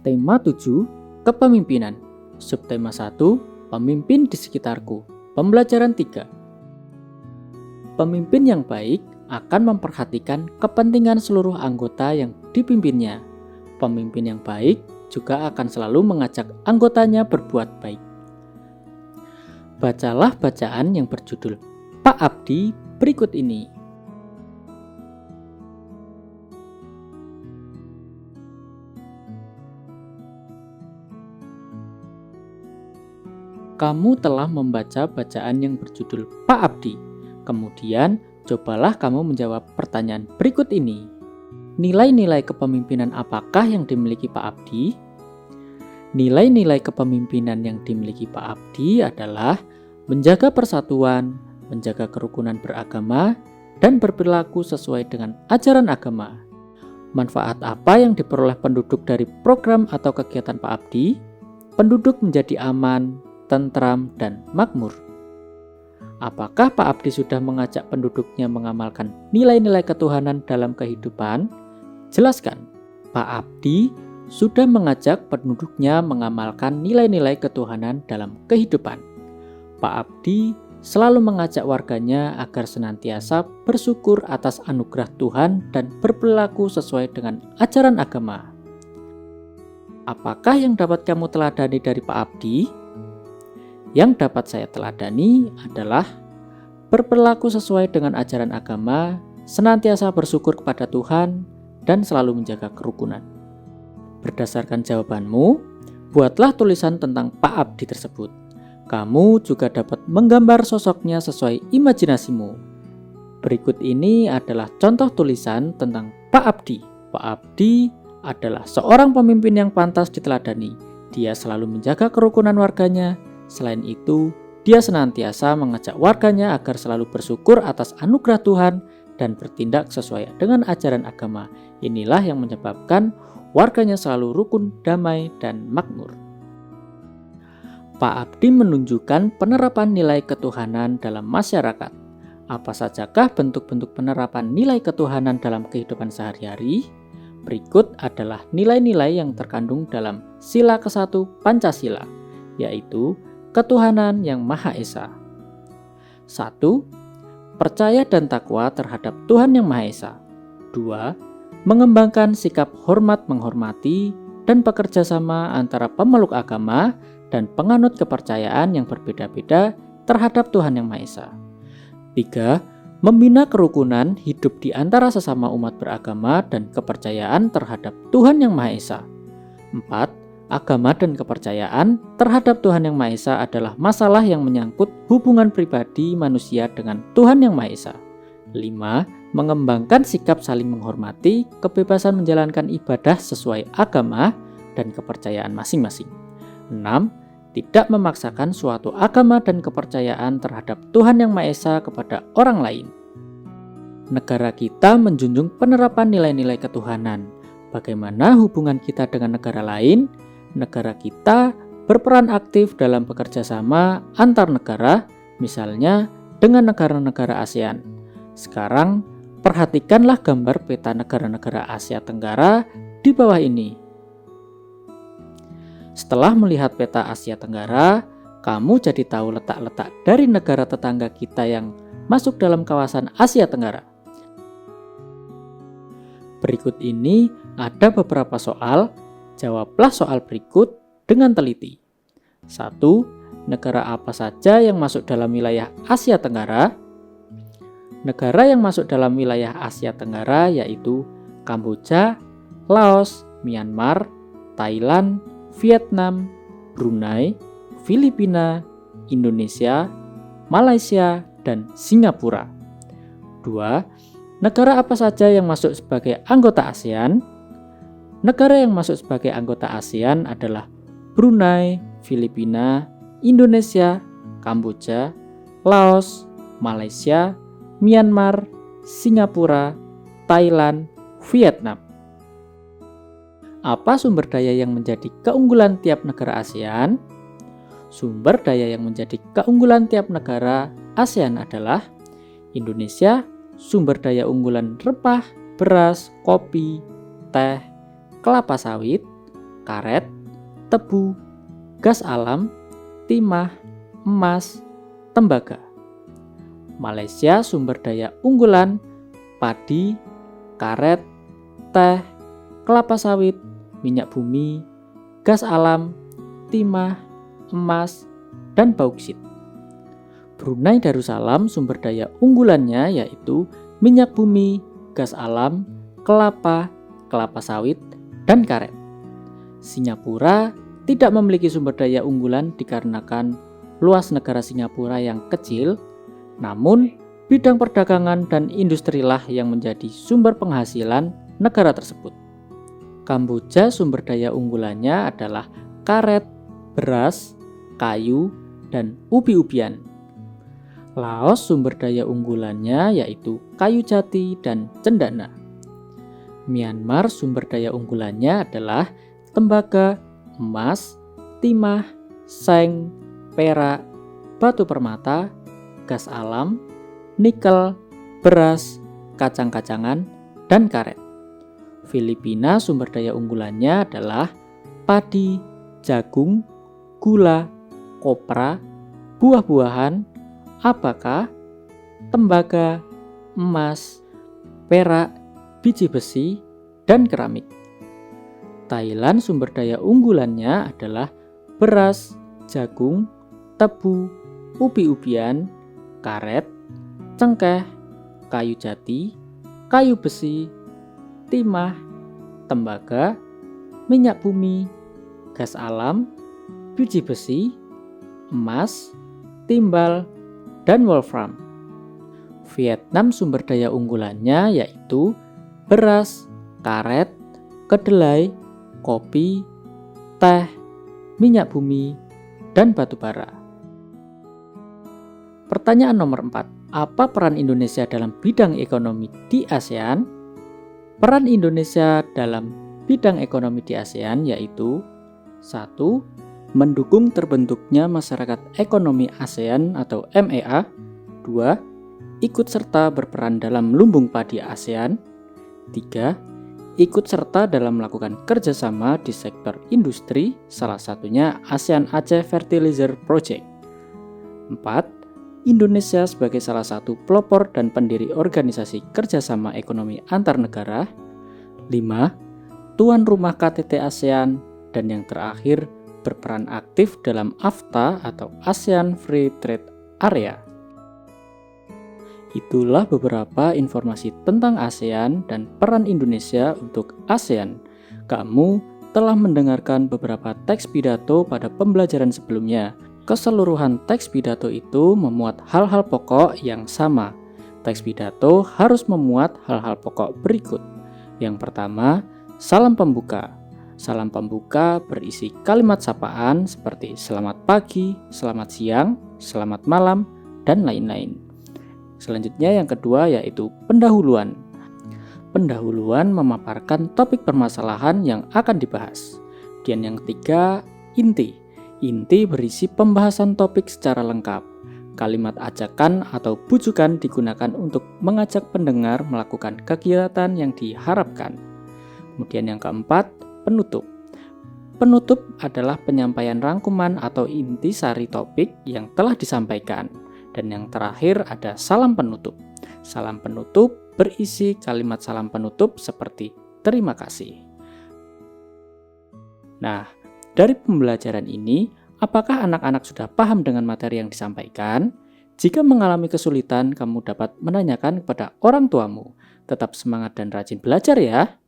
Tema 7, Kepemimpinan. Subtema 1, Pemimpin di sekitarku. Pembelajaran 3. Pemimpin yang baik akan memperhatikan kepentingan seluruh anggota yang dipimpinnya. Pemimpin yang baik juga akan selalu mengajak anggotanya berbuat baik. Bacalah bacaan yang berjudul Pak Abdi berikut ini. Kamu telah membaca bacaan yang berjudul Pak Abdi. Kemudian, cobalah kamu menjawab pertanyaan berikut ini. Nilai-nilai kepemimpinan apakah yang dimiliki Pak Abdi? Nilai-nilai kepemimpinan yang dimiliki Pak Abdi adalah menjaga persatuan, menjaga kerukunan beragama, dan berperilaku sesuai dengan ajaran agama. Manfaat apa yang diperoleh penduduk dari program atau kegiatan Pak Abdi? Penduduk menjadi aman, tentram, dan makmur. Apakah Pak Abdi sudah mengajak penduduknya mengamalkan nilai-nilai ketuhanan dalam kehidupan? Jelaskan. Pak Abdi sudah mengajak penduduknya mengamalkan nilai-nilai ketuhanan dalam kehidupan. Pak Abdi selalu mengajak warganya agar senantiasa bersyukur atas anugerah Tuhan dan berperilaku sesuai dengan ajaran agama. Apakah yang dapat kamu teladani dari Pak Abdi? Yang dapat saya teladani adalah berperilaku sesuai dengan ajaran agama, senantiasa bersyukur kepada Tuhan, dan selalu menjaga kerukunan. Berdasarkan jawabanmu, buatlah tulisan tentang Pak Abdi tersebut. Kamu juga dapat menggambar sosoknya sesuai imajinasimu. Berikut ini adalah contoh tulisan tentang Pak Abdi. Pak Abdi adalah seorang pemimpin yang pantas diteladani. Dia selalu menjaga kerukunan warganya. Selain itu, dia senantiasa mengajak warganya agar selalu bersyukur atas anugerah Tuhan dan bertindak sesuai dengan ajaran agama. Inilah yang menyebabkan warganya selalu rukun, damai, dan makmur. Pak Abdi menunjukkan penerapan nilai ketuhanan dalam masyarakat. Apa sajakah bentuk-bentuk penerapan nilai ketuhanan dalam kehidupan sehari-hari? Berikut adalah nilai-nilai yang terkandung dalam Sila ke-1 Pancasila, yaitu ketuhanan yang Maha Esa. 1. Percaya dan takwa terhadap Tuhan yang Maha Esa. 2. Mengembangkan sikap hormat menghormati dan bekerja sama antara pemeluk agama dan penganut kepercayaan yang berbeda-beda terhadap Tuhan yang Maha Esa. 3. Membina kerukunan hidup di antara sesama umat beragama dan kepercayaan terhadap Tuhan yang Maha Esa. 4. Agama dan kepercayaan terhadap Tuhan Yang Maha Esa adalah masalah yang menyangkut hubungan pribadi manusia dengan Tuhan Yang Maha Esa. 5. Mengembangkan sikap saling menghormati, kebebasan menjalankan ibadah sesuai agama dan kepercayaan masing-masing. 6. Tidak memaksakan suatu agama dan kepercayaan terhadap Tuhan Yang Maha Esa kepada orang lain. Negara kita menjunjung penerapan nilai-nilai ketuhanan. Bagaimana hubungan kita dengan negara lain? Negara kita berperan aktif dalam bekerja sama antar negara, misalnya dengan negara-negara ASEAN. Sekarang, perhatikanlah gambar peta negara-negara Asia Tenggara di bawah ini. Setelah melihat peta Asia Tenggara, kamu jadi tahu letak-letak dari negara tetangga kita yang masuk dalam kawasan Asia Tenggara. Berikut ini ada beberapa soal. Jawablah soal berikut dengan teliti. 1. Negara apa saja yang masuk dalam wilayah Asia Tenggara? Negara yang masuk dalam wilayah Asia Tenggara yaitu Kamboja, Laos, Myanmar, Thailand, Vietnam, Brunei, Filipina, Indonesia, Malaysia, dan Singapura. 2. Negara apa saja yang masuk sebagai anggota ASEAN? Negara yang masuk sebagai anggota ASEAN adalah Brunei, Filipina, Indonesia, Kamboja, Laos, Malaysia, Myanmar, Singapura, Thailand, Vietnam. Apa sumber daya yang menjadi keunggulan tiap negara ASEAN? Sumber daya yang menjadi keunggulan tiap negara ASEAN adalah Indonesia, sumber daya unggulan rempah, beras, kopi, teh, kelapa sawit. karet, tebu, gas alam, timah, emas, tembaga. Malaysia sumber daya unggulan padi, karet, teh, kelapa sawit, minyak bumi, gas alam, timah, emas, dan bauksit. Brunei Darussalam sumber daya unggulannya yaitu minyak bumi, gas alam, kelapa, kelapa sawit, dan karet. Singapura tidak memiliki sumber daya unggulan dikarenakan luas negara Singapura yang kecil, namun bidang perdagangan dan industrilah yang menjadi sumber penghasilan negara tersebut. Kamboja sumber daya unggulannya adalah karet, beras, kayu, dan ubi-ubian. Laos sumber daya unggulannya yaitu kayu jati dan cendana. Myanmar sumber daya unggulannya adalah tembaga, emas, timah, seng, perak, batu permata, gas alam, nikel, beras, kacang-kacangan, dan karet. Filipina sumber daya unggulannya adalah padi, jagung, gula, kopra, buah-buahan, apakah, tembaga, emas, perak, biji besi, dan keramik. Thailand sumber daya unggulannya adalah beras, jagung, tebu, ubi-ubian, karet, cengkeh, kayu jati, kayu besi, timah, tembaga, minyak bumi, gas alam, biji besi, emas, timbal, dan wolfram. Vietnam sumber daya unggulannya yaitu beras, karet, kedelai, kopi, teh, minyak bumi, dan batu bara. Pertanyaan nomor 4. Apa peran Indonesia dalam bidang ekonomi di ASEAN? Peran Indonesia dalam bidang ekonomi di ASEAN yaitu 1. Mendukung terbentuknya Masyarakat Ekonomi ASEAN atau MEA. 2. Ikut serta berperan dalam lumbung padi ASEAN. 3. Ikut serta dalam melakukan kerjasama di sektor industri, salah satunya ASEAN Aceh Fertilizer Project. 4. Indonesia sebagai salah satu pelopor dan pendiri organisasi kerjasama ekonomi antar negara. 5. Tuan rumah KTT ASEAN. Dan yang terakhir, berperan aktif dalam AFTA atau ASEAN Free Trade Area. Itulah beberapa informasi tentang ASEAN dan peran Indonesia untuk ASEAN. Kamu telah mendengarkan beberapa teks pidato pada pembelajaran sebelumnya. Keseluruhan teks pidato itu memuat hal-hal pokok yang sama. Teks pidato harus memuat hal-hal pokok berikut. Yang pertama, salam pembuka. Salam pembuka berisi kalimat sapaan seperti selamat pagi, selamat siang, selamat malam, dan lain-lain. Selanjutnya yang kedua yaitu pendahuluan. Pendahuluan memaparkan topik permasalahan yang akan dibahas. Dan yang ketiga, inti. Inti berisi pembahasan topik secara lengkap. Kalimat ajakan atau bujukan digunakan untuk mengajak pendengar melakukan kegiatan yang diharapkan. Kemudian yang keempat, penutup. Penutup adalah penyampaian rangkuman atau intisari topik yang telah disampaikan. Dan yang terakhir ada salam penutup. Salam penutup berisi kalimat salam penutup seperti terima kasih. Nah, dari pembelajaran ini, apakah anak-anak sudah paham dengan materi yang disampaikan? Jika mengalami kesulitan, kamu dapat menanyakan kepada orang tuamu. Tetap semangat dan rajin belajar ya.